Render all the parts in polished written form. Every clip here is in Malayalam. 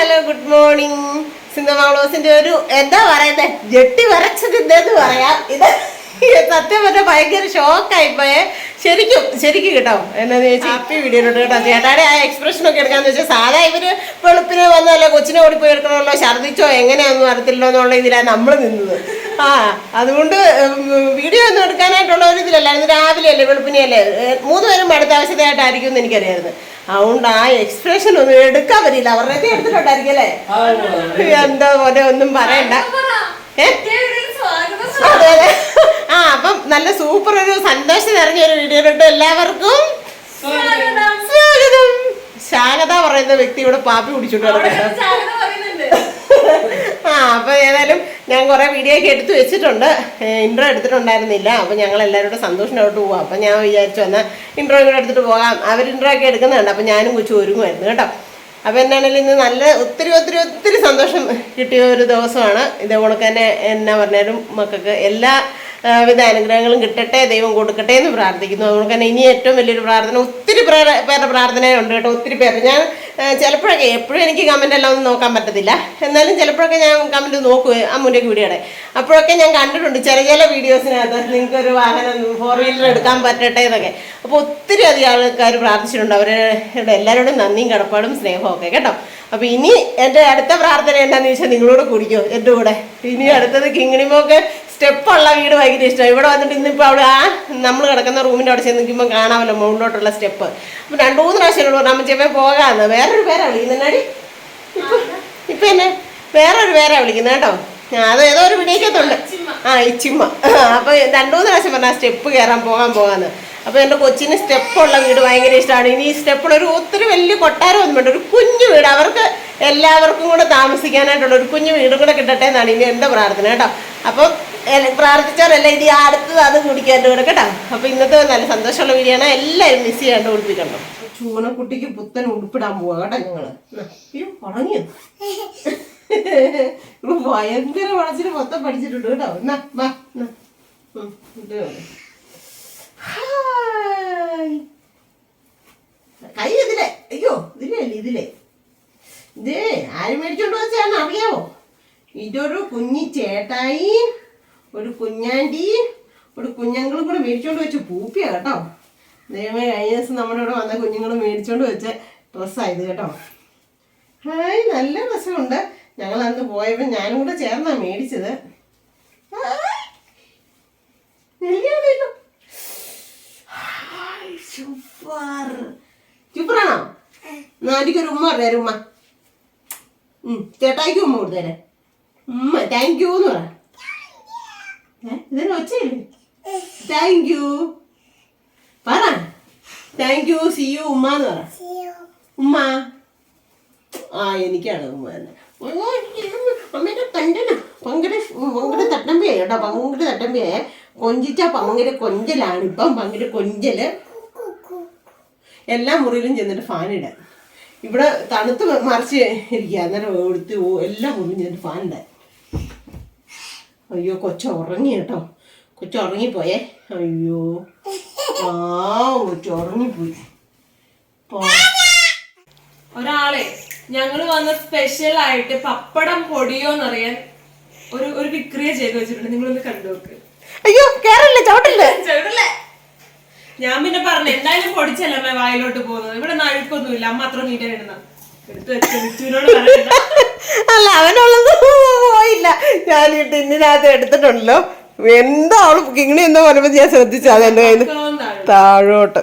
Hello good morning. സിന്ധമാളോസിന്റെ ഒരു എന്താ പറയുന്നത്, ജെട്ടി വരച്ചതിന്റെന്ന് പറയാം. ഇത് സത്യം പറഞ്ഞാൽ ഭയങ്കര ഷോക്കായിപ്പോയെ. ശരിക്കും കേട്ടോ. എന്നാന്ന് ചോദിച്ചാൽ ഇപ്പം വീഡിയോയിലോട്ട് കേട്ടോ, ചേട്ടാടെ ആ എക്സ്പ്രഷനൊക്കെ എടുക്കാന്ന് വെച്ചാൽ സാധാ ഇവര് വെളുപ്പിനെ വന്നല്ലോ, കൊച്ചിനെ ഓടിപ്പോയി എടുക്കണമല്ലോ, ഛർദ്ദിച്ചോ എങ്ങനെയൊന്നും അറിയത്തില്ലോ എന്നുള്ള ഇതിലാണ് നമ്മൾ നിന്നത്. അതുകൊണ്ട് വീഡിയോ ഒന്നും എടുക്കാനായിട്ടുള്ള ഒരു ഇതിലല്ലായിരുന്നു. രാവിലെ അല്ലേ, വെളുപ്പിനെയല്ലേ, 3 പേരും അടുത്ത ആവശ്യമായിട്ടായിരിക്കും എന്ന് എനിക്കറിയായിരുന്നു. അതുകൊണ്ട് ആ എക്സ്പ്രഷൻ ഒന്നും എടുക്കാൻ പറ്റില്ല. അവരുടെ എടുത്തിട്ടുണ്ടായിരിക്കും അല്ലേ? എന്താ പോലെ ഒന്നും പറയണ്ട. അതെ അതെ. അപ്പം നല്ല സൂപ്പർ ഒരു സന്തോഷം നിറഞ്ഞ ഒരു വീഡിയോയിലോട്ട് എല്ലാവർക്കും സ്വാഗതം. ശാരദ പറയുന്ന വ്യക്തി ഇവിടെ പാപ്പി കുടിച്ചിട്ട് കിടക്കുന്നുണ്ട്. അപ്പൊ ഏതായാലും ഞാൻ കുറെ വീഡിയോ ഒക്കെ എടുത്തു വെച്ചിട്ടുണ്ട്. ഇൻട്രോ എടുത്തിട്ടുണ്ടായിരുന്നില്ല. അപ്പൊ ഞങ്ങൾ എല്ലാവരോടും സന്തോഷമായിട്ട് പോവാം. അപ്പൊ ഞാൻ വിചാരിച്ചു എന്നാൽ ഇൻട്രോ കൂടെ എടുത്തിട്ട് പോകാം. അവർ ഇൻട്രോ ഒക്കെ എടുക്കുന്നുണ്ട്. അപ്പൊ ഞാനും കൊച്ചു ഒരുങ്ങുമായിരുന്നു കേട്ടോ. അപ്പൊ എന്താണെങ്കിലും ഇന്ന് നല്ല ഒത്തിരി സന്തോഷം കിട്ടിയ ഒരു ദിവസമാണ്. ഇതേപോലെ തന്നെ എന്നാ പറഞ്ഞാലും മക്കൾക്ക് എല്ലാ വിധ അനുഗ്രഹങ്ങളും കിട്ടട്ടെ, ദൈവം കൊടുക്കട്ടെ എന്ന് പ്രാർത്ഥിക്കുന്നു. അതുകൊണ്ട് തന്നെ ഇനി ഏറ്റവും വലിയൊരു പ്രാർത്ഥന, ഒത്തിരി പേരുടെ പ്രാർത്ഥനയുണ്ട് കേട്ടോ. ഒത്തിരി പേര് ഞാൻ ചിലപ്പോഴൊക്കെ, എപ്പോഴും എനിക്ക് കമൻ്റ് എല്ലാം ഒന്നും നോക്കാൻ പറ്റത്തില്ല. എന്നാലും ചിലപ്പോഴൊക്കെ ഞാൻ കമൻറ്റ് നോക്കുവേ അമ്മൂൻ്റെ വീഡിയോയുടെ. അപ്പോഴൊക്കെ ഞാൻ കണ്ടിട്ടുണ്ട് ചില വീഡിയോസിനകത്ത് നിങ്ങൾക്കൊരു വാഹനം 4 വീലർ എടുക്കാൻ പറ്റട്ടെ എന്നൊക്കെ. അപ്പോൾ ഒത്തിരി അധികം ആൾക്കാർ പ്രാർത്ഥിച്ചിട്ടുണ്ട്. അവരുടെ എല്ലാവരോടും നന്ദിയും കടപ്പാടും സ്നേഹവും ഒക്കെ കേട്ടോ. അപ്പോൾ ഇനി എൻ്റെ അടുത്ത പ്രാർത്ഥന എന്താണെന്ന് ചോദിച്ചാൽ നിങ്ങളോട് കുടിക്കോ എൻ്റെ കൂടെ. ഇനി അടുത്തത് കിങ്ങിണിമോക്ക് സ്റ്റെപ്പുള്ള വീട് ഭയങ്കര ഇഷ്ടമാണ്. ഇവിടെ വന്നിട്ട് ഇന്നിപ്പോൾ അവിടെ നമ്മൾ കിടക്കുന്ന റൂമിൻ്റെ അവിടെ ചെന്ന് നിൽക്കുമ്പോൾ കാണാമല്ലോ മുകളിലോട്ടുള്ള സ്റ്റെപ്പ്. അപ്പോൾ 2-3 പ്രാവശ്യം പറഞ്ഞു അമ്മച്ചേപ്പേ പോകാമെന്ന്. വേറൊരു പേരാണ് വിളിക്കുന്നതാടി. ഇപ്പം എന്നെ വേറൊരു പേരാണ് വിളിക്കുന്നത് കേട്ടോ. അത് ഏതോ ഒരു വീഡിയോക്കകത്തുണ്ട്. ഇച്ചിമ്മ. അപ്പോൾ 2-3 പ്രാവശ്യം പറഞ്ഞാൽ സ്റ്റെപ്പ് കയറാൻ പോകാമെന്ന്. അപ്പോൾ എൻ്റെ കൊച്ചിന് സ്റ്റെപ്പുള്ള വീട് ഭയങ്കര ഇഷ്ടമാണ്. ഇനി ഈ സ്റ്റെപ്പുള്ള ഒത്തിരി വലിയ കൊട്ടാരമൊന്നും വേണ്ട, ഒരു കുഞ്ഞു വീട് അവർക്ക് എല്ലാവർക്കും കൂടെ താമസിക്കാനായിട്ടുള്ള ഒരു കുഞ്ഞു വീടും കൂടെ കിട്ടട്ടെ എന്നാണ് ഇനി എൻ്റെ പ്രാർത്ഥന കേട്ടോ. അപ്പം പ്രാർത്ഥിച്ചാലല്ല ഇനി അടുത്തത് അത് കുടിക്കാൻ എൻ്റെ കൂടെ കേട്ടോ. അപ്പോൾ ഇന്നത്തെ നല്ല സന്തോഷമുള്ള വീഡിയോ ആണ്. എല്ലാവരും മിസ് ചെയ്യാണ്ട് ഉടുപ്പിക്കണ്ടോ. ചൂണക്കുട്ടിക്ക് പുത്തൻ ഉടുപ്പിടാൻ പോവാ കേട്ടോ ഞങ്ങള്. ഉറങ്ങിയോ? ഭയങ്കര വളച്ചിട്ട് മൊത്തം പഠിച്ചിട്ടുണ്ട് കേട്ടോ. കൈ ഇതിലെ, അയ്യോ ഇതിലേ ഇതേ ആര് മേടിച്ചോണ്ട് വെച്ചാന്ന് അറിയാവോ? ഇതൊരു കുഞ്ഞി ചേട്ടായി, ഒരു കുഞ്ഞാൻറ്റി, ഒരു കുഞ്ഞുങ്ങളും കൂടെ മേടിച്ചോണ്ട് വെച്ച് പൂപ്പിയാ കേട്ടോ. ദൈവമേ, കഴിഞ്ഞ ദിവസം നമ്മുടെ ഇവിടെ വന്ന കുഞ്ഞുങ്ങൾ മേടിച്ചോണ്ട് വെച്ച ഡ്രസ്സായത് കേട്ടോ. ഹായ്, നല്ല രസമുണ്ട്. ഞങ്ങൾ അന്ന് പോയപ്പോൾ ഞാനും കൂടെ ചേർന്നാ മേടിച്ചത്. സൂപ്പറാണോ? നാട്ടിക്കൊരു ഉമ്മ പറഞ്ഞേരെ. ഉമ്മ ചേട്ടായിക്ക് ഉമ്മ കൊടുത്തേരെ. ഉമ്മ താങ്ക് യു എന്ന് പറ. ഇതിന് ഒച്ചയില്ലേ? താങ്ക് യു പറ. താങ്ക് യു, സി യു, ഉമ്മ എന്ന് പറ. ഉമ്മ. എനിക്കാണ് ഉമ്മ തന്നെ. അമ്മേന്റെ കണ്ടന പങ്കര തട്ടമ്പിയായി കേട്ടോ. പങ്കര തട്ടമ്പിയായ കൊഞ്ചിച്ച പങ്കര കൊഞ്ചലാണ്. ഇപ്പം പങ്കര കൊഞ്ചല്. എല്ലാ മുറിയിലും ചെന്നിട്ട് ഫാനിടാൻ. ഇവിടെ തണുത്ത് മറിച്ച് ഇരിക്കുക. അന്നേരം എടുത്ത് എല്ലാ മുറിയിലും ചെന്നിട്ട് ഫാനിടാൻ. അയ്യോ, ഉറങ്ങി കേട്ടോ. ഉറങ്ങിപ്പോയേ. അയ്യോ ഉറങ്ങിപ്പോയി. ഒരാളെ ഞങ്ങൾ വന്ന സ്പെഷ്യൽ ആയിട്ട് പപ്പടം പൊടിയോന്നറിയാൻ ഒരു വിക്രിയ ചെയ്ത് വെച്ചിട്ടുണ്ട്. നിങ്ങളൊന്ന് കണ്ടു നോക്ക്. അയ്യോ കേറല്ലേ, ചവിട്ടല്ലേ. ഞാൻ പിന്നെ പറഞ്ഞു എന്തായാലും പൊടിച്ചല്ലേ അമ്മ വായിലോട്ട് പോകുന്നത്. ഇവിടെ നഴുക്കൊന്നുമില്ല, അമ്മ അത്ര നീറ്റ ഇടുന്ന എടുത്ത് വെച്ചോട് പറയണ്ട. അല്ല, അവനുള്ളത് പോയില്ല. ഞാൻ ഈ ടിന്നിനകത്ത് എടുത്തിട്ടുണ്ടല്ലോ. എന്താ അവള് കിങ്ങിണി എന്താ പറയുമ്പോ ഞാൻ ശ്രദ്ധിച്ചു. അതെന്റെ കയ്യിൽ താഴോട്ട്.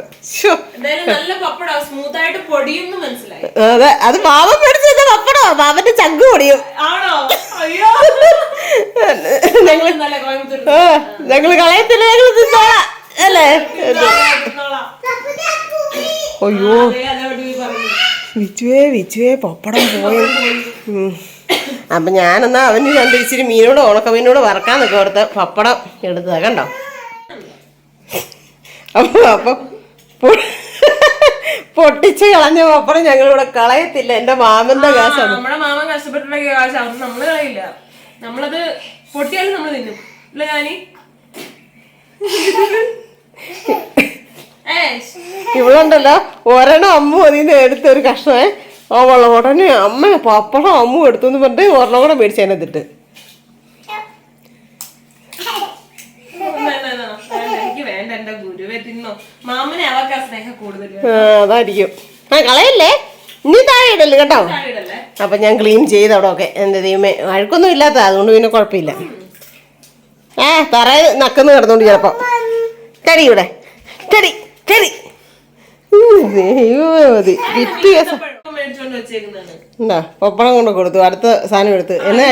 നല്ല പപ്പടം സ്മൂത്ത് ആയിട്ട് പൊടിയൊന്നും മനസ്സിലായി. അതെ, അത് മാവൻ മേടിച്ച പപ്പടോ, മാവന്റെ ചങ്ക് പൊടിയും. ആണോ? അയ്യോ, ഞങ്ങള് കളയത്തില്ല, ഞങ്ങള് തിന്നോളാം അല്ലേ? അയ്യോ വിച്ചുവേ പപ്പടം പോയി. അപ്പം ഞാനെന്നാ അവന് 2 ഇച്ചിരി മീനോട് ഉണക്കമീനോട് വറക്കാൻ നിൽക്കുക. ഓർത്ത് പപ്പടം എടുത്തതാ കണ്ടോ. അപ്പം പൊട്ടിച്ച് കളഞ്ഞ പപ്പടം ഞങ്ങളിവിടെ കളയത്തില്ല. എൻ്റെ മാമന്റെ കാശാണ്. നമ്മുടെ മാമൻ കഷ്ടപ്പെട്ടിട്ടുണ്ടെങ്കിൽ കാശാണ്, നമ്മള് കളയില്ല. നമ്മളത് പൊട്ടിയാലും നമ്മൾ തിന്നും ഇല്ല. ഞാനീ ഇവളുണ്ടല്ലോ ഒരെണ്ണം അമ്മ അതിന്ന് എടുത്തൊരു കഷ്ണമേ അവൾ ഉടനെ അമ്മ പപ്പടം അമ്മ എടുത്തു എന്ന് പറഞ്ഞിട്ട് ഒരെണ്ണം കൂടെ മേടിച്ച് അതിനകത്തിട്ട്. എനിക്ക് വേണ്ട, എന്റെ ഗുരുവെ തിന്നോ. മാമനെ അവർക്ക് സ്നേഹം കൂടുതൽ. അതായിരിക്കും. കളയല്ലേ, ഇനി താഴെ ഇടല്ലേ കേട്ടോ. അപ്പൊ ഞാൻ ക്ലീൻ ചെയ്ത് അവിടെ ഒക്കെ. എന്റെ ദൈവമേ, അഴുക്കൊന്നും ഇല്ലാത്ത, അതുകൊണ്ട് പിന്നെ കുഴപ്പമില്ല. തറയിൽ നക്കുന്നു കിടന്നോണ്ട് ചിലപ്പോ. കടി ഇവിടെ കടി കടി. എന്താ പപ്പടം കൊണ്ട് കൊടുത്തു, അടുത്ത സാധനം എടുത്ത്. എന്നാ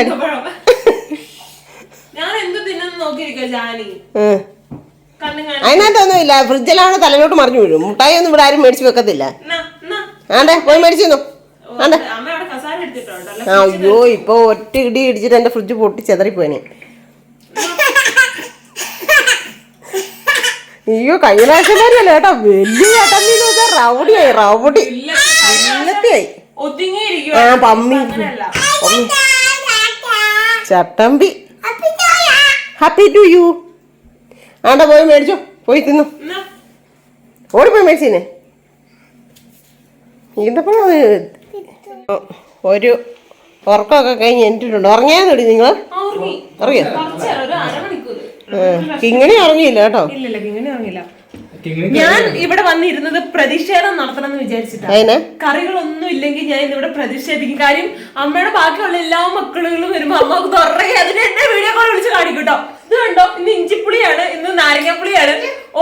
അതിനകത്തൊന്നും ഇല്ല, ഫ്രിഡ്ജിലാണ് തലയിലോട്ട് മറിഞ്ഞു വീഴും. മുട്ടായി ഒന്നും ഇവിടെ ആരും മേടിച്ച് വെക്കത്തില്ല. ആണ്ടേ പോയി മേടിച്ചു. ആണ്ടേ അയ്യോ, ഇപ്പൊ ഒറ്റ ഇടി ഇടിച്ചിട്ട് എന്റെ ഫ്രിഡ്ജ് പൊട്ടി ചെതറിപ്പോനെ. അയ്യോ, കഴിഞ്ഞ പ്രാവശ്യം കാര്യമല്ല കേട്ടോ, വലിയ ചേട്ടമ്മീന്ന് വെച്ചാൽ റൗഡിയായി, റൗഡി ഇല്ലത്തെയായി. പമ്മി ചട്ടമ്പി. Happy to you. ആണ്ട പോയി മേടിച്ചോ, പോയി തിന്നു. ഓടിപ്പോയി മേടിച്ചീനെ. ഈന്തപ്പഴം ഒരു ഉറക്കമൊക്കെ കഴിഞ്ഞ് എനിട്ടുണ്ട്. ഉറങ്ങിയാന്നോടി നിങ്ങൾ? അറിയോ? കിങ്ങിണി ഉറങ്ങിയില്ല കേട്ടോ. ഇല്ലല്ല, കിങ്ങിണി ഉറങ്ങിയില്ല. ഞാൻ ഇവിടെ വന്നിരുന്നത് പ്രതിഷേധം നടത്തണം എന്ന് വിചാരിച്ചിട്ടാണ്. കറികളൊന്നും ഇല്ലെങ്കിൽ ഞാൻ ഇവിടെ പ്രതിഷേധിക്കും. കാര്യം അമ്മയുടെ ബാക്കിയുള്ള എല്ലാ മക്കളും വരുമ്പോ അമ്മക്ക് തുറകെ അതിന് എന്നെ വീഡിയോ കോൾ വിളിച്ച് കാണിക്കും കേട്ടോ. ഇത് കണ്ടോ, ഇന്ന് ഇഞ്ചിപ്പുളിയാണ്, ഇന്ന് നാരങ്ങാപ്പുളിയാണ്,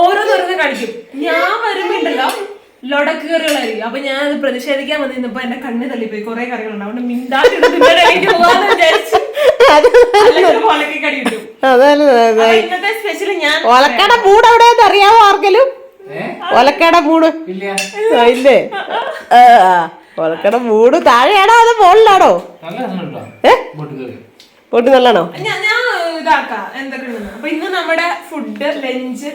ഓരോന്നോരോന്ന് കാണിക്കും. ഞാൻ വരുമ്പോ ഉണ്ടല്ലോ ലൊടക്ക് കറികളായിരിക്കും. അപ്പൊ ഞാൻ അത് പ്രതിഷേധിക്കാൻ വന്നിരുന്നപ്പോ എന്റെ കണ്ണ് തള്ളിപ്പോയി. കുറെ കറികളുണ്ട്, അതുകൊണ്ട് മിണ്ടാട്ടിട്ട് പോവാന്ന് വിചാരിച്ചു. ഇന്നത്തെ സ്പെഷ്യല് ഞാൻ ഒലക്കട മൂട് എവിടെയാന്ന് അറിയാമോ ആർക്കെങ്കിലും? ഒലക്കട മൂട് ഇല്ലേ? ഒലക്കട മൂട് താഴെയാണോ അതോ മുകളിലാണോ? പൊട്ടി നല്ലതാണോ? ഞാൻ ഇതാക്കാം എന്തൊക്കെ. അപ്പൊ ഇന്ന് നമ്മുടെ ഫുഡ് ലഞ്ച്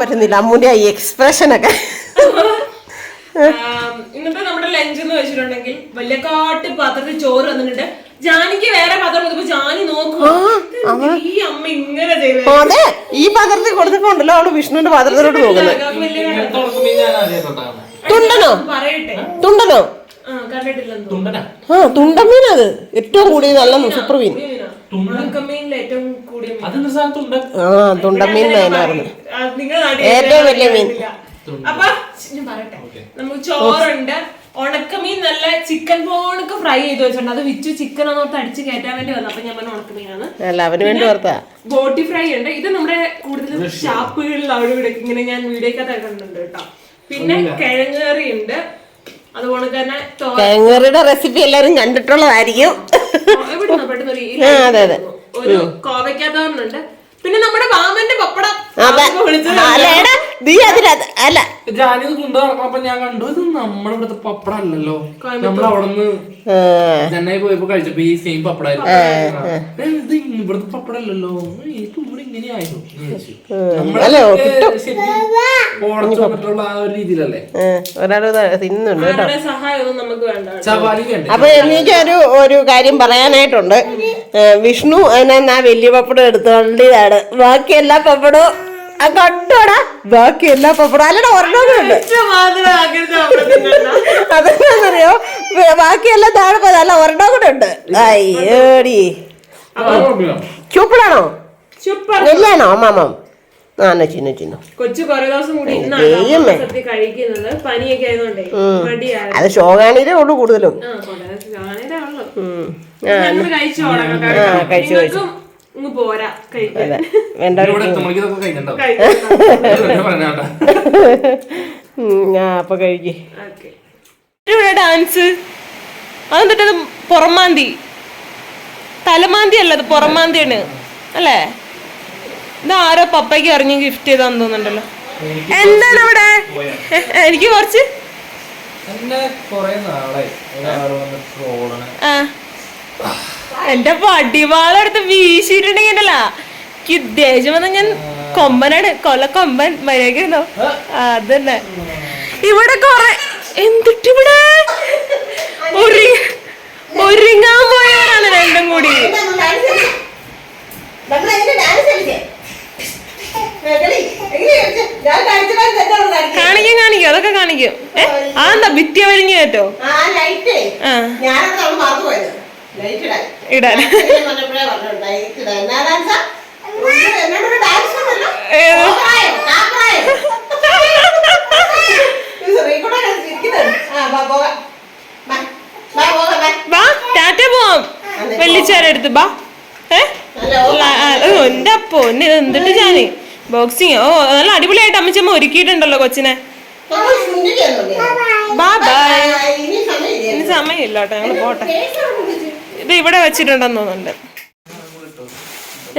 പറ്റുന്നില്ല അമ്മൂന്റെ ഈ എക്സ്പ്രഷൻ ഒക്കെ. ഇന്നത്തെ നമ്മുടെ ലഞ്ച് എന്ന് വെച്ചിട്ടുണ്ടെങ്കിൽ വലിയ കാട്ട് പാത്രത്തിൽ ചോറ് വന്നിട്ടുണ്ട്. ജാനിക്ക് വേറെ പാത്രം കൊടുത്തപ്പോ ജാനി നോക്കും, ഈ അമ്മ ഇങ്ങനെ ചെയ്തത്. അതെ, ഈ പാത്രത്തിൽ കൊടുത്തിട്ടുണ്ടല്ലോ അവള് വിഷ്ണുവിന്റെ പാത്രത്തിലോട്ട് നോക്കുന്നത്. തുണ്ടനോ? പറയട്ടെ, തുണ്ടനോ? കണ്ടിട്ടില്ലെന്ന്. തുണ്ടമീനത് ഏറ്റവും കൂടിയ നല്ല സൂപ്പർ മീൻ. ഉണക്കമീനിൽ ഏറ്റവും കൂടിയ തുണ്ടമീൻ നയനായിരുന്നു ഏറ്റവും വലിയ മീൻ. അപ്പൊ ഞാൻ പറയട്ടെ, നമുക്ക് ചോറുണ്ട്, ഉണക്കമീൻ നല്ല ചിക്കൻ പോണക്ക് ഫ്രൈ ചെയ്ത് വെച്ചിട്ടുണ്ട്. അത് വിച്ചു ചിക്കൻ ഒന്നോട്ട് അടിച്ച് കയറ്റാൻ വേണ്ടി വന്നു. അപ്പൊ ഞാൻ പറഞ്ഞ ഉണക്കമീനാണ്. ബോട്ടി ഫ്രൈ ഉണ്ട്. ഇത് നമ്മുടെ കൂടുതലും ഷാപ്പുകളിൽ അവിടെ ഇവിടെ ഇങ്ങനെ ഞാൻ വീഡിയോക്കകത്ത് കണ്ടിട്ടുണ്ട് കേട്ടോ. പിന്നെ കിഴങ്ങ് കറി ഉണ്ട്. അതുപോലെ തന്നെ കിഴങ്ങറിയുടെ റെസിപ്പി എല്ലാരും കണ്ടിട്ടുള്ളതായിരിക്കും. ഒരു കോവയ്ക്കാത്തോണ്ട്. പിന്നെ നമ്മുടെ മാമന്റെ പപ്പടം അല്ല ജാനിത് കൊണ്ട് നടക്കണപ്പോ ഞാൻ കണ്ടു, ഇത് നമ്മുടെ ഇവിടുത്തെ പപ്പടം അല്ലല്ലോ. നമ്മൾ അവിടെ നിന്ന് ചെന്നൈ പോയപ്പോ കഴിച്ചപ്പോ ഈ സെയിം പപ്പടായിരുന്നു. ഇത് ഇവിടുത്തെ പപ്പടം അല്ലല്ലോ, എനിക്ക് ഇവിടെ ഇങ്ങനെയായിരുന്നു. ഓടച്ചു വന്നിട്ടുള്ള ആ ഒരു രീതിയിലല്ലേ സഹായമൊന്നും നമുക്ക് വേണ്ട. അപ്പൊ എനിക്കൊരു ഒരു കാര്യം പറയാനായിട്ടുണ്ട്. വിഷ്ണു എന്നാ വലിയ പപ്പടം എടുത്തോണ്ടിയതാണ്, ബാക്കി എല്ലാ പപ്പടവും കണ്ടോടാ, ബാക്കി എല്ലാ പപ്പടം അല്ലടാ ഒരെണ്ണമുണ്ട്. അതെന്താന്നറിയോ, ബാക്കിയെല്ലാം താഴെ പോയത് അല്ല ഒരെണ്ണം കൂടെ ഉണ്ട്. അയ്യോടി, ചൂപ്പിടാണോ നെല്ലാണോ മാമം? ചിന്നു ചിന്നു കൊച്ചു കുറെ ദിവസം കൂടി കഴിക്കുന്നത് പനിയൊക്കെ ആയതുകൊണ്ടേ മടിയാണ്. അത് ഷോഗാനിരേ ഉള്ളു കൂടുതലും. കഴിച്ചു കഴിച്ചു പോരാ അപ്പൊ കഴിക്ക്. ഡാൻസ് അതെന്നിട്ടത് പുറമാന്തി, തലമാന്തി അല്ല, അത് പുറമാന്തിയാണ് അല്ലേ? ഇത് ആരോ പപ്പയ്ക്ക് അറിഞ്ഞ് ഗിഫ്റ്റ് ചെയ്താന്ന് തോന്നുന്നുണ്ടല്ലോ. എന്താണ് അവിടെ? എനിക്ക് കുറച്ച് എന്റെ പടിവാളെടുത്ത് വീശിട്ടുണ്ടെങ്കിലല്ല എനിക്ക് ദേഷ്യം വന്ന ഞാൻ കൊമ്പനാണ്, കൊമ്പൻ മര്യാദ. അതന്നെ ഇവിടെ കൊറേ എന്തിട്ടിവിടെ ഒരുങ്ങാൻ പോയവരാണ് രണ്ടും കൂടി. കാണിക്ക കാണിക്കും, അതൊക്കെ കാണിക്കും. അതെന്താ ഭിത്തിയ വരിഞ്ഞു കേട്ടോ? ആ ലൈറ്റ് ആ ഞാനത് മറന്നുപോയത്. ലൈറ്റ് ഇടാൻ ഇടാൻ പറഞ്ഞപ്പോഴേ പറഞ്ഞു ലൈറ്റ് ഇടാൻ. എന്നാ ഡാൻസാ? എന്നോടൊരു ഡാൻസ് ഉണ്ടല്ലോ. കോപ്രായം, കാപ്രായം. ഇത് ശ്രീകുട്ടൻ ഇരിക്കുന്നുണ്ട്. ആ വാ പോകാം. വാ, വാ പോകാം, വാ. വാ ടാറ്റ പോവാം. വെള്ളിച്ചാരെടുത്ത് ബാ. എന്റെ അപ്പോ എന്നെ ഇത് എന്തിട്ട് ഞാന് ബോക്സിങ്. ഓ നല്ല അടിപൊളിയായിട്ട് അമ്മച്ചമ്മ ഒരുക്കിയിട്ടുണ്ടല്ലോ കൊച്ചിനെ. നമ്മൾ ചിന്തിക്കൊന്നുമില്ല. ബാ ബൈ. ഇനി സമയമില്ല. ഇനി സമയമില്ല കേട്ടോ, ഞങ്ങള് പോട്ടെ. ഇത് ഇവിടെ വെച്ചിട്ടുണ്ടെന്ന് തോന്നുന്നുണ്ട്.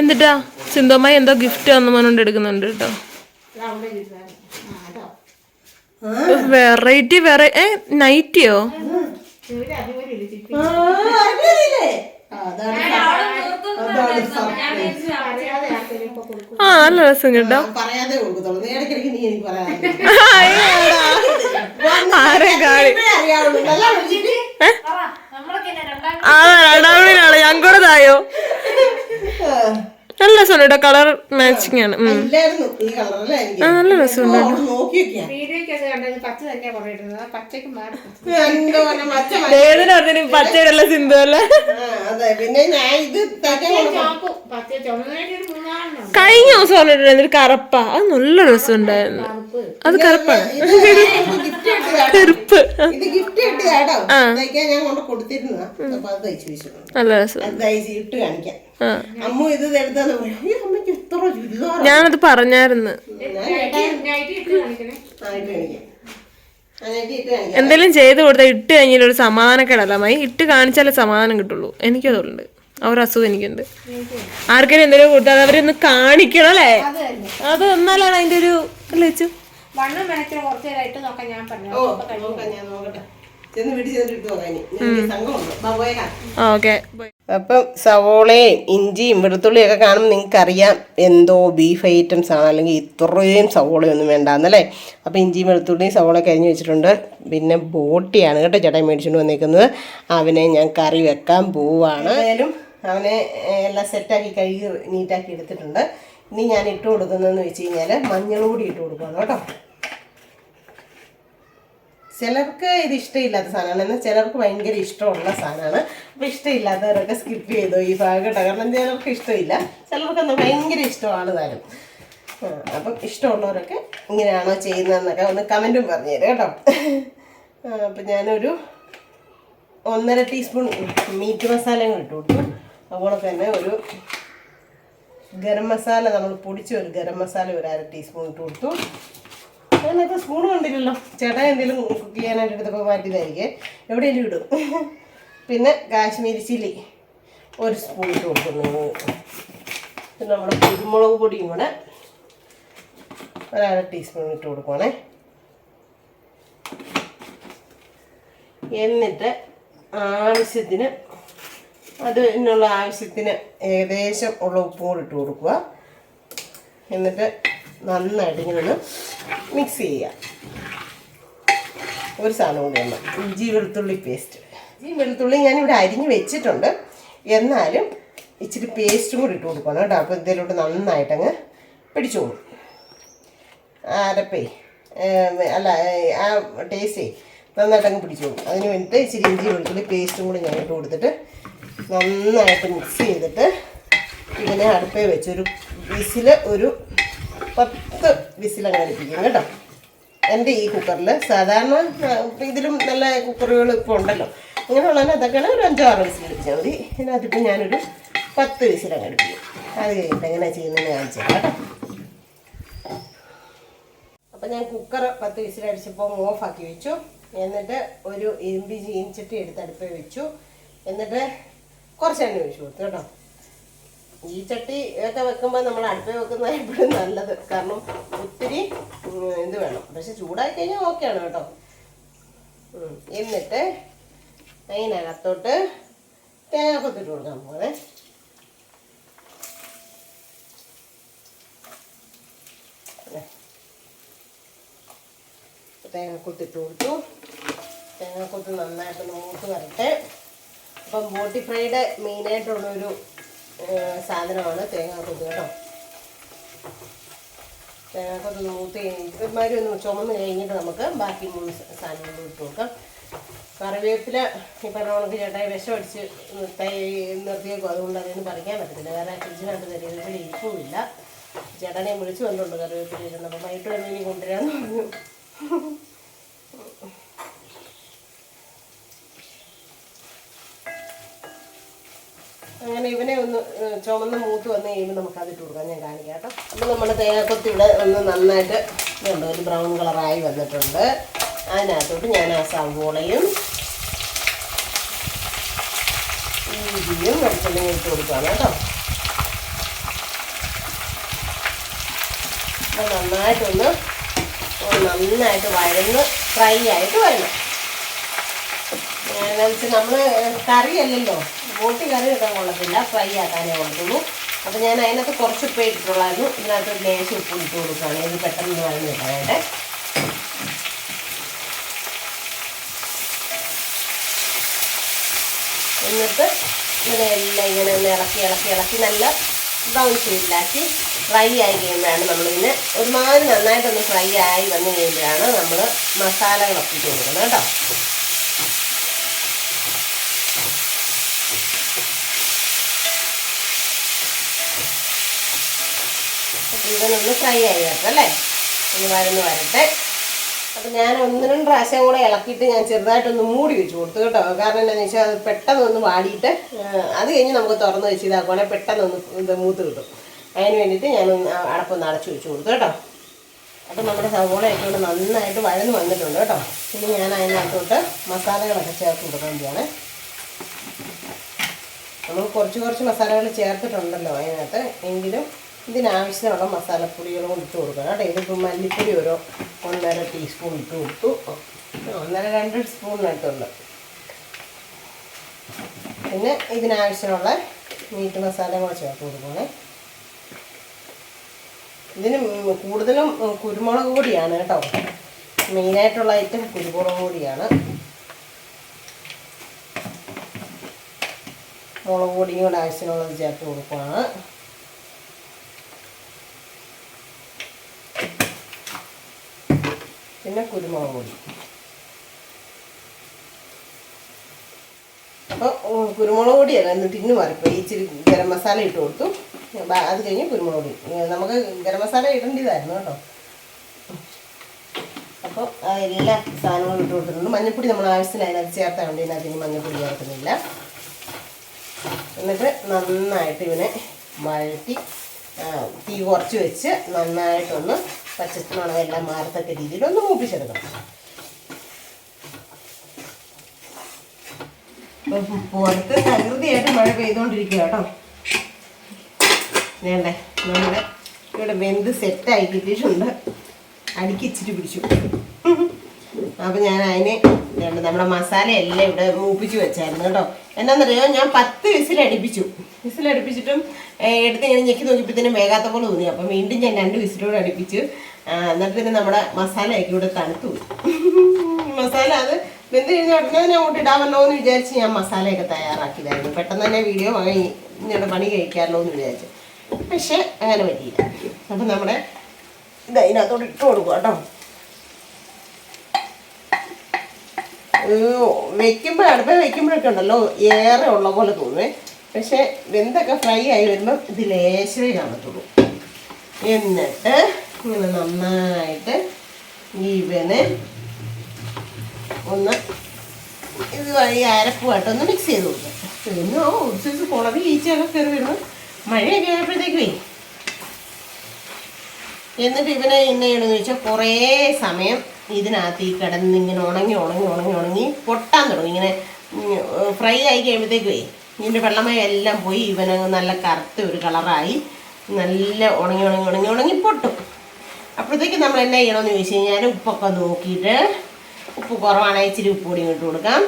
എന്നിട്ടാ സിന്ധുമായി എന്തോ ഗിഫ്റ്റ് വന്നു മോനോണ്ട് എടുക്കുന്നുണ്ട് കേട്ടോ. വെറൈറ്റി നൈറ്റിയോ? ആ നല്ല രസം കേട്ടോ. പറയാതെ കൊടുക്കത്തുള്ളൂ. നീ ഇടയ്ക്കിടയ്ക്ക് നീ എനിക്ക് പറയാതെ ആരെ കാണി അറിയാവുള്ളൂ. ആ രണ്ടാമതിനാണ് ഞാൻ കൂടെ തായോ. നല്ല രസമുണ്ട് കേട്ടോ, കളർ മാച്ചിങ് ആണ്. ഇല്ലായിരുന്നു ഈ കളറല്ലേ എനിക്ക്. നല്ല രസമുണ്ട്. നോക്കിയൊക്കെയാ ഏതിനു പച്ചയിടല്ല സിന്ധു അല്ലേ? അതെ. പിന്നെ ഞാൻ ഇത് കഴിഞ്ഞ ദിവസം പറഞ്ഞിട്ടുണ്ട് എന്നിട്ട് കറുപ്പാ. അത് നല്ല രസമുണ്ടായിരുന്നു. അത് കറുപ്പാണ്. കറുപ്പ് ഇത് ഗിഫ്റ്റ് കിട്ടിയാട്ടോ. തയ്ക്കാൻ ഞാൻ കൊണ്ട് കൊടുത്തിരുന്നതാ. അപ്പൊ അത് തയ്ച്ചു വെച്ചിട്ടുണ്ട്. നല്ല രസം. അത് തയ്ച്ച് ഇട്ട് കാണിക്കാം. അമ്മ ഇത് എടുത്താന്ന് പറയും. അമ്മയ്ക്ക് ഇത്ര ചുരിദാർ. ഞാനത് പറഞ്ഞായിരുന്നു. എന്തെങ്കിലും ചെയ്ത് കൊടുത്താൽ ഇട്ട് കഴിഞ്ഞാൽ ഒരു സമാധാനക്കേടല്ല മൈ. ഇട്ട് കാണിച്ചാലേ സമാധാനം കിട്ടുള്ളൂ. എനിക്കതുണ്ട്. ആ ഒരു അസുഖം എനിക്കുണ്ട്. ആർക്കെങ്കിലും എന്തെങ്കിലും കൊടുത്താൽ അവരൊന്ന് കാണിക്കണം അല്ലേ? അത് എന്നാലാണ് അതിന്റെ ഒരു ലച്ചു. അപ്പം സവോളയും ഇഞ്ചിയും വെളുത്തുള്ളിയും ഒക്കെ കാണുമ്പോൾ നിങ്ങൾക്ക് അറിയാം എന്തോ ബീഫ് ഐറ്റംസ് ആണ്, അല്ലെങ്കിൽ ഇത്രയും സവോളയൊന്നും വേണ്ടാന്നല്ലേ. അപ്പം ഇഞ്ചിയും വെളുത്തുള്ളിയും സവോള കരിഞ്ഞ് വെച്ചിട്ടുണ്ട്. പിന്നെ ബോട്ടിയാണ് കേട്ടോ ചേട്ടായി മേടിച്ചുകൊണ്ട് വന്നിരിക്കുന്നത്. അവനെ ഞാൻ കറി വെക്കാൻ പോവാണ്. എന്തായാലും അവനെ എല്ലാം സെറ്റാക്കി കഴുകി നീറ്റാക്കി എടുത്തിട്ടുണ്ട്. ഇനി ഞാൻ ഇട്ട് കൊടുക്കുന്നതെന്ന് വെച്ച് കഴിഞ്ഞാൽ മഞ്ഞൾ പൊടി ഇട്ട് കൊടുക്കണം കേട്ടോ. ചിലർക്ക് ഇത് ഇഷ്ടമില്ലാത്ത സാധനമാണ്, എന്നാൽ ചിലർക്ക് ഭയങ്കര ഇഷ്ടമുള്ള സാധനമാണ്. അപ്പോൾ ഇഷ്ടമില്ലാത്തവരൊക്കെ സ്കിപ്പ് ചെയ്തോ ഈ ഭാഗം കേട്ടോ. കാരണം ചിലർക്ക് ഇഷ്ടമില്ല, ചിലർക്കൊന്നും ഭയങ്കര ഇഷ്ടമാണ് താനും. അപ്പം ഇഷ്ടമുള്ളവരൊക്കെ ഇങ്ങനെയാണോ ചെയ്യുന്നതെന്നൊക്കെ ഒന്ന് കമൻറ്റും പറഞ്ഞു തരാം കേട്ടോ. അപ്പം ഞാനൊരു 1.5 ടീസ്പൂൺ മീറ്റ് മസാലയും ഇട്ട് കൊടുത്തു. അതുപോലെ തന്നെ ഒരു ഗരം മസാല, നമ്മൾ പൊടിച്ച ഒരു ഗരം മസാല ഒരു 1/2 ടീസ്പൂൺ ഇട്ട് കൊടുത്തു. അങ്ങനെയൊക്കെ സ്പൂൺ കണ്ടില്ലല്ലോ. ചേട്ടാ എന്തെങ്കിലും കുക്ക് ചെയ്യാനായിട്ട് എടുത്തപ്പോൾ മാറ്റിയതായിരിക്കും, എവിടെയെങ്കിലും ഇടും. പിന്നെ കാശ്മീരി ചില്ലി ഒരു സ്പൂൺ ഇട്ട് കൊടുക്കുന്നു. പിന്നെ നമ്മുടെ കുരുമുളക് പൊടിയും കൂടെ ഒരു 1/2 ടീസ്പൂൺ ഇട്ട് കൊടുക്കുവാണേ. എന്നിട്ട് ആവശ്യത്തിന് അതിനുള്ള ആവശ്യത്തിന് ഏകദേശം ഉള്ള ഉപ്പും കൂടി ഇട്ട് കൊടുക്കുക. എന്നിട്ട് നന്നായിട്ട് ഇങ്ങനെ ഒന്ന് മിക്സ് ചെയ്യുക. ഒരു സാധനം കൂടി ഒന്ന് ഇഞ്ചി വെളുത്തുള്ളി പേസ്റ്റ്. ഇഞ്ചി വെളുത്തുള്ളി ഞാനിവിടെ അരിഞ്ഞ് വെച്ചിട്ടുണ്ട്, എന്നാലും ഇച്ചിരി പേസ്റ്റും കൂടി ഇട്ട് കൊടുക്കണം കേട്ടോ. അപ്പോൾ ഇതിലോട്ട് നന്നായിട്ടങ്ങ് പിടിച്ചോളും. അരപ്പേ അല്ല ആ ടേസ്റ്റേ നന്നായിട്ടങ്ങ് പിടിച്ചോളും. അതിന് വേണ്ടിയിട്ട് ഇച്ചിരി ഇഞ്ചി വെളുത്തുള്ളി പേസ്റ്റും കൂടി ഞാൻ ഇട്ട് കൊടുത്തിട്ട് നന്നായിട്ട് മിക്സ് ചെയ്തിട്ട് ഇതിനെ അടുപ്പേ വെച്ചൊരു വിസിൽ ഒരു 10 വിസിലങ്ങ് അടുപ്പിക്കും കേട്ടോ. എൻ്റെ ഈ കുക്കറിൽ സാധാരണ ഇതിലും നല്ല കുക്കറുകൾ ഇപ്പോൾ ഉണ്ടല്ലോ, അങ്ങനെയുള്ളതിനകത്തൊക്കെയാണ് ഒരു 5-6 വിസിൽ അടിച്ചാൽ മതി. ഇതിനകത്തിപ്പോൾ ഞാനൊരു 10 വിസിലങ്ങ് അടുപ്പിക്കും. അത് കഴിഞ്ഞിട്ട് എങ്ങനെയാണ് ചെയ്യുന്നതെന്ന് കാണിച്ചാൽ കേട്ടോ. അപ്പം ഞാൻ കുക്കർ 10 വിസിലടിച്ചപ്പോൾ ഓഫാക്കി വെച്ചു. എന്നിട്ട് ഒരു ഇരുമ്പി ചീനിച്ചട്ടി എടുത്ത് അടുപ്പേ വെച്ചു. എന്നിട്ട് കുറച്ച് എണ്ണ ഒഴിച്ചു കൊടുത്തു കേട്ടോ. ഈ ചട്ടി ഒക്കെ വെക്കുമ്പോൾ നമ്മൾ അടുപ്പിൽ വെക്കുന്നത് എപ്പോഴും നല്ലത്, കാരണം ഒത്തിരി ഇത് വേണം. പക്ഷെ ചൂടായി കഴിഞ്ഞാൽ ഓക്കെയാണ് കേട്ടോ. എന്നിട്ട് അതിനകത്തോട്ട് തേങ്ങാക്കൊത്തിട്ട് കൊടുക്കാൻ പോകണേ. തേങ്ങാക്കൊത്തിട്ട് കൊടുത്തു. തേങ്ങാക്കൊത്ത് നന്നായിട്ട് മൂത്ത് വരട്ടെ. അപ്പം ബോട്ടി ഫ്രൈയുടെ മെയിനായിട്ടുള്ളൊരു സാധനമാണ് തേങ്ങാക്കൊത്ത് കേട്ടോ. തേങ്ങാക്കൊത്ത് മൂത്ത് ഇവന്മാരും ഒന്ന് ചുമന്ന് കഴിഞ്ഞിട്ട് നമുക്ക് ബാക്കി 3 സാധനങ്ങളും ഇട്ട് കൊടുക്കാം. കറിവേപ്പില ഈ പറഞ്ഞ കണക്ക് ചേട്ടായി വിഷം അടിച്ച് നിർത്തിയേക്കും, അതുകൊണ്ട് അതൊന്നും പറിക്കാൻ പറ്റത്തില്ല. വേറെ ഫ്രിഡ്ജിനകത്ത് കറിവേപ്പില ഇരിപ്പുമില്ല. ചേട്ടനെ വിളിച്ചു വന്നിട്ടുണ്ട് കറിവേപ്പില ഇരുന്ന്, അപ്പം വൈകിട്ട് വന്ന് ഇനി കൊണ്ടുവരാമെന്ന് പറഞ്ഞു. അങ്ങനെ ഇവനെ ഒന്ന് ചുമന്ന് മൂത്ത് വന്ന് കഴിയുമ്പോൾ നമുക്ക് അതിട്ട് കൊടുക്കാം. ഞാൻ കാണിക്കാം കേട്ടോ. അപ്പം നമ്മുടെ തേങ്ങാക്കൊത്ത് ഇവിടെ ഒന്ന് നന്നായിട്ട് ഇതുണ്ട്, ഒരു ബ്രൗൺ കളറായി വന്നിട്ടുണ്ട്. അതിനകത്തോട്ട് ഞാൻ ആ സവോളയും ഇഞ്ചിയും വെളിച്ചെണ്ണയും ഇട്ട് കൊടുക്കുകയാണ് കേട്ടോ. അപ്പം നന്നായിട്ട് വഴന്ന് ഫ്രൈ ആയിട്ട് വരണം. എന്താണെന്ന് വെച്ചാൽ നമ്മൾ കറിയല്ലല്ലോ, ബോട്ടി കറി വെക്കാൻ കൊള്ളത്തില്ല, ഫ്രൈ ആക്കാനേ കൊള്ളത്തുള്ളൂ. അപ്പം ഞാൻ അതിനകത്ത് കുറച്ച് ഉപ്പ് ഇട്ടിട്ടുള്ളായിരുന്നു. ഇതിനകത്ത് ഒരു ലേശം ഉപ്പ് ഇട്ട് കൊടുക്കുകയാണ്, ഇത് പെട്ടെന്ന് വഴന്ന് കിട്ടാനായിട്ട്. എന്നിട്ട് ഇങ്ങനെയെല്ലാം ഇങ്ങനെ ഒന്ന് ഇളക്കി നല്ല ബ്രൗൺ ഷെയ്ഡിലാക്കി ഫ്രൈ ആയി കഴിയുമ്പോഴാണ് നമ്മളിതിന് ഒരുമാതിരി നന്നായിട്ടൊന്ന് ഫ്രൈ ആയി വന്നു കഴിയുമ്പോഴാണ് നമ്മൾ മസാലകളൊക്കെ ഇട്ട് കൊടുക്കുന്നത് കേട്ടോ. ഇതൊന്ന് ഫ്രൈ ആയി വരട്ടെ അല്ലേ, ഒന്ന് വരട്ടെ. അപ്പം ഞാൻ 1-2 പ്രാവശ്യം കൂടെ ഇളക്കിയിട്ട് ഞാൻ ചെറുതായിട്ടൊന്ന് മൂടി വെച്ച് കൊടുത്തു കേട്ടോ. കാരണം എന്താണെന്ന് വെച്ചാൽ അത് പെട്ടെന്നൊന്ന് വാടിയിട്ട് അത് കഴിഞ്ഞ് നമുക്ക് തുറന്ന് വെച്ച് ഇതാക്കുവാണെങ്കിൽ പെട്ടെന്നൊന്ന് ഇത് മൂത്ത് കിട്ടും. അതിന് വേണ്ടിയിട്ട് ഞാനൊന്ന് അടപ്പൊന്ന് അടച്ചു വെച്ച് കൊടുത്തു കേട്ടോ. അപ്പം നമ്മുടെ സവോളയൊക്കെ ഇവിടെ നന്നായിട്ട് വഴന്ന് വന്നിട്ടുണ്ട് കേട്ടോ. പിന്നെ ഞാൻ അതിനകത്തോട്ട് മസാലകളൊക്കെ ചേർത്ത് കൊടുക്കാൻ വേണ്ടിയാണ്. നമ്മൾ കുറച്ച് മസാലകൾ ചേർത്തിട്ടുണ്ടല്ലോ അതിനകത്ത്, എങ്കിലും ഇതിനാവശ്യമുള്ള മസാലപ്പൊടികളും ഇട്ട് കൊടുക്കണം കേട്ടോ. ഇതിപ്പോൾ മല്ലിപ്പൊടി 1.5 ടീസ്പൂൺ ഇട്ട് കൊടുത്തു, 1.5-2 സ്പൂണിനകത്തുണ്ട്. പിന്നെ ഇതിനാവശ്യമുള്ള മീറ്റ് മസാല കൂടെ ചേർത്ത് കൊടുക്കണേ. ഇതിന് കൂടുതലും കുരുമുളക് പൊടിയാണ് കേട്ടോ, മെയിനായിട്ടുള്ള ഐറ്റം കുരുമുളക് പൊടിയാണ്. മുളക് പൊടിയും കൂടെ ആവശ്യമുള്ളത് ചേർത്ത് കൊടുക്കുകയാണ്. പിന്നെ കുരുമുളക് പൊടി. അപ്പോൾ കുരുമുളക് പൊടിയല്ല, എന്നിട്ട് ഇന്ന് മാറിപ്പോയി. ഇച്ചിരി ഗരം മസാല ഇട്ട് കൊടുത്തു, അത് കഴിഞ്ഞ് കുരുമുളക് പൊടി. നമുക്ക് ഗരം മസാല ഇടേണ്ടതായിരുന്നു കേട്ടോ. അപ്പോൾ എല്ലാ സാധനങ്ങളും ഇട്ട് കൊടുത്തിട്ടുണ്ട്. മഞ്ഞൾപ്പൊടി നമ്മൾ ആവശ്യത്തിന് അതിനകത്ത് ചേർത്താൽ വേണ്ടി ഇതിനകത്ത് ഇനി മഞ്ഞൾപ്പൊടി ചേർക്കുന്നില്ല. എന്നിട്ട് നന്നായിട്ട് ഇവനെ വഴറ്റി തീ കുറച്ച് വെച്ച് നന്നായിട്ടൊന്ന് പച്ചമണം എല്ലാം മാറത്തക്ക രീതിയിൽ ഒന്ന് മൂപ്പിച്ചെടുക്കണം. പുറത്ത് തകൃതിയായിട്ട് മഴ പെയ്തുകൊണ്ടിരിക്കുക കേട്ടോ. വേണ്ടേ നമ്മുടെ ഇവിടെ വെന്ത് സെറ്റായി കിട്ടിയിട്ടുണ്ട്, അടുക്കിച്ചിട്ട് പിടിച്ചു. അപ്പം ഞാൻ അതിന് നമ്മുടെ മസാല എല്ലാം ഇവിടെ മൂപ്പിച്ച് വെച്ചായിരുന്നു കേട്ടോ. എന്നാന്നറിയോ, ഞാൻ 10 വിസിലടുപ്പിച്ചിട്ടും എടുത്ത് ഇങ്ങനെ ഞെക്കി നോക്കിയപ്പോഴത്തേനും വേഗാത്ത പോലെ തോന്നി. അപ്പം വീണ്ടും ഞാൻ 2 വിസിലോട് അടുപ്പിച്ച്, എന്നിട്ട് പിന്നെ നമ്മുടെ മസാലയൊക്കെ ഇവിടെ തണുത്തു. മസാല അത് വെന്ത് കഴിഞ്ഞാൽ ഉടനെ തന്നെ അങ്ങോട്ട് ഇടാമല്ലോ എന്ന് വിചാരിച്ച് ഞാൻ മസാലയൊക്കെ തയ്യാറാക്കിയതായിരുന്നു. പെട്ടെന്ന് തന്നെ വീഡിയോ ഇങ്ങനെ പണി കഴിക്കാമല്ലോ എന്ന് വിചാരിച്ചു. പക്ഷെ അങ്ങനെ പറ്റിയില്ല. അപ്പം നമ്മുടെ ഇതിനകത്തോട്ട് ഇട്ട് കൊടുക്കുക കേട്ടോ. അടുപ്പിൽ വെക്കുമ്പോഴൊക്കെ ഉണ്ടല്ലോ ഏറെ ഉള്ള പോലെ തോന്നുവേ. പക്ഷെ വെന്തൊക്കെ ഫ്രൈ ആയി വരുമ്പം ഇത് ലേശമേ കാണത്തുള്ളൂ. എന്നിട്ട് ഇങ്ങനെ നന്നായിട്ട് ഇവനെ ഒന്ന് ഇത് ഈ അരപ്പുമായിട്ടൊന്ന് മിക്സ് ചെയ്ത് കൊടുക്കുക. പിന്നെ ഒരു സൈസ് കുളവി ഈച്ചയൊക്കെ കയറി വരുന്നു മഴയൊക്കെ ആയപ്പോഴത്തേക്കുവേ. എന്നിട്ട് ഇവനെ എന്നെ ചെയ്യണമെന്ന് വെച്ചാൽ കുറേ സമയം ഇതിനകത്ത് ഈ കിടന്ന് ഇങ്ങനെ ഉണങ്ങി പൊട്ടാൻ തുടങ്ങി. ഇങ്ങനെ ഫ്രൈ ആയി കഴിയുമ്പോഴത്തേക്കുവേ ഇതിൻ്റെ വെള്ളമയം എല്ലാം പോയി ഇവനങ്ങ് നല്ല കറുത്ത ഒരു കളറായി നല്ല ഉണങ്ങി പൊട്ടും. അപ്പോഴത്തേക്ക് നമ്മൾ എന്നാ ചെയ്യണമെന്ന് ചോദിച്ചു കഴിഞ്ഞാൽ ഉപ്പൊക്കെ നോക്കിയിട്ട് ഉപ്പ് കുറവാണെങ്കിൽ ഇച്ചിരി ഉപ്പ് പൊടിയും ഇട്ട് കൊടുക്കാം.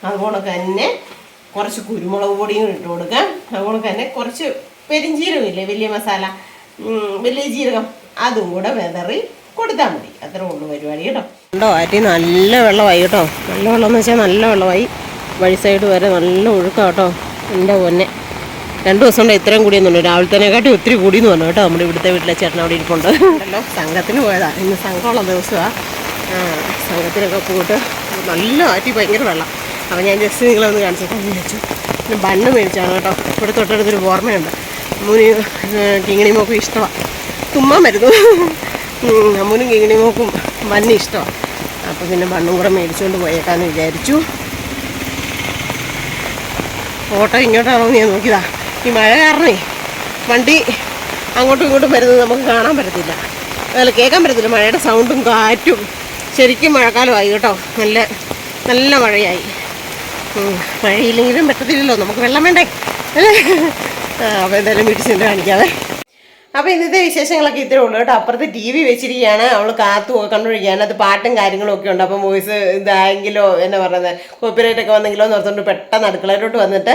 അതുപോലെ തന്നെ കുറച്ച് കുരുമുളക് പൊടിയും ഇട്ട് കൊടുക്കാം. അതുപോലെ തന്നെ കുറച്ച് പെരിഞ്ജീരകമില്ലേ, വലിയ മസാല, വലിയ ജീരകം, അതും കൂടെ വെതറി കൊടുത്താൽ മതി. അത്രേ ഉള്ളൂ പരിപാടി കേട്ടോ. ഉണ്ടോ ആറ്റി നല്ല വെള്ളമായി കേട്ടോ. നല്ല വെള്ളം എന്ന് വെച്ചാൽ നല്ല വെള്ളമായി. വഴി സൈഡ് വരെ നല്ല ഒഴുക്കാം കേട്ടോ. എൻ്റെ പൊന്നെ 2 ദിവസം കൊണ്ട് ഇത്രയും കൂടിയെന്നുള്ളൂ. രാവിലത്തേനെക്കാട്ടി ഒത്തിരി കൂടിയെന്ന് പറഞ്ഞു കേട്ടോ. നമ്മുടെ ഇവിടുത്തെ വീട്ടിലെ ചേട്ടൻ അവിടെ ഇരിപ്പുണ്ട്. ഉണ്ടല്ലോ, സംഘത്തിന് പോയതാണ്. ഇന്ന് സംഘമുള്ള ദിവസമാണ്. സംഘത്തിനൊക്കെ പോയിട്ട് നല്ല ആറ്റി ഭയങ്കര വെള്ളം. അപ്പോൾ ഞാൻ ജസ്റ്റ് നിങ്ങളെ ഒന്ന് കാണിച്ചേക്കാന്ന് വിചാരിച്ചു. പിന്നെ ബണ്ണ് മേടിച്ചാണ് കേട്ടോ. ഇവിടെ തൊട്ടടുത്തൊരു ഓർമ്മയുണ്ട്. അമ്മൂന് കിങ്ങിണി മോക്കും ഇഷ്ടമാണ്. തുമ്മാൻ വരുന്നു. അമ്മൂനും കിങ്ങിണി മോക്കും ബണ്ണ് ഇഷ്ടമാണ്. അപ്പോൾ പിന്നെ ബണ്ണും കൂടെ മേടിച്ചുകൊണ്ട് പോയേക്കാന്ന് വിചാരിച്ചു. ഓട്ടോ ഇങ്ങോട്ടാണോ ഞാൻ നോക്കിയതാ. ഈ മഴ കാരണമേ വണ്ടി അങ്ങോട്ടും ഇങ്ങോട്ടും വരുന്നത് നമുക്ക് കാണാൻ പറ്റത്തില്ല, അതല്ല കേൾക്കാൻ പറ്റത്തില്ല. മഴയുടെ സൗണ്ടും കാറ്റും. ശരിക്കും മഴക്കാലമായി കേട്ടോ. നല്ല നല്ല മഴയായി. മഴയില്ലെങ്കിലും പറ്റത്തില്ലല്ലോ, നമുക്ക് വെള്ളം വേണ്ടേ. അപ്പോൾ എന്തായാലും വീട്ടിൽ ചെന്ന് കാണിക്കാവേ. അപ്പോൾ ഇന്നത്തെ വിശേഷങ്ങളൊക്കെ ഇത്രേ ഉള്ളൂ കേട്ടോ. അപ്പുറത്ത് TV വെച്ചിരിക്കുകയാണ്. അവൾ കാത്തു കണ്ടുപിടിക്കുകയാണ്. അത് പാട്ടും കാര്യങ്ങളും ഒക്കെ ഉണ്ട്. അപ്പോൾ വോയിസ് ഇതായെങ്കിലോ എന്നാ പറയുന്നത് കോപ്പിറൈറ്റ് ഒക്കെ വന്നെങ്കിലോ എന്ന് ഓർത്തുകൊണ്ട് പെട്ടെന്ന് അടുക്കളയിലോട്ട് വന്നിട്ട്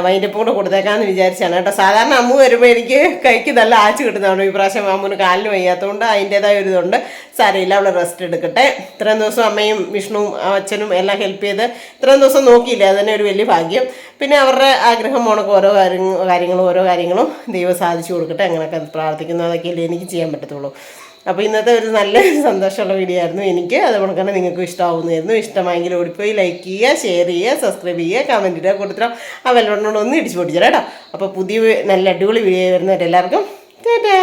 വൈൻഡപ്പ് കൂടെ കൊടുത്തേക്കാമെന്ന് വിചാരിച്ചാണ് കേട്ടോ. സാധാരണ അമ്മു വരുമ്പോൾ എനിക്ക് കൈക്ക് നല്ല ആച്ച് കിട്ടുന്നതാണ്. ഈ പ്രാവശ്യം അമ്മുന് കാലിന് വയ്യാത്തതുകൊണ്ട് അതിൻ്റേതായ ഒരു ഇതുണ്ട്. സാരമില്ല, അവൾ റെസ്റ്റ് എടുക്കട്ടെ. ഇത്രയും ദിവസം അമ്മയും വിഷ്ണുവും അച്ഛനും എല്ലാം ഹെൽപ്പ് ചെയ്ത് ഇത്രയും ദിവസം നോക്കിയില്ല, അതുതന്നെ ഒരു വലിയ ഭാഗ്യം. പിന്നെ അവരുടെ ആഗ്രഹം മോണക്ക് ഓരോ കാര്യങ്ങളും ദൈവം സാധിച്ചു കൊടുക്കട്ടെ. അങ്ങനെയൊക്കെ പ്രാർത്ഥിക്കുന്നു. അതൊക്കെയല്ലേ എനിക്ക് ചെയ്യാൻ പറ്റത്തുള്ളൂ. അപ്പോൾ ഇന്നത്തെ ഒരു നല്ല സന്തോഷമുള്ള വീഡിയോ ആയിരുന്നു എനിക്ക്. അതുകൊണ്ട് തന്നെ നിങ്ങൾക്കും ഇഷ്ടമാവുന്നതായിരുന്നു. ഇഷ്ടമായെങ്കിൽ ഓടിപ്പോയി ലൈക്ക് ചെയ്യുക, ഷെയർ ചെയ്യുക, സബ്സ്ക്രൈബ് ചെയ്യുക, കമൻറ്റ് ഇടുക, കൊടുത്തിട്ട് ആ വെല്ലോണോട് ഒന്ന് ഇടിച്ചു പൊട്ടിച്ചാൽ കേട്ടോ. അപ്പോൾ പുതിയ നല്ല അടിപൊളി വീഡിയോ വരുന്നവരെല്ലാവർക്കും ടാറ്റാ.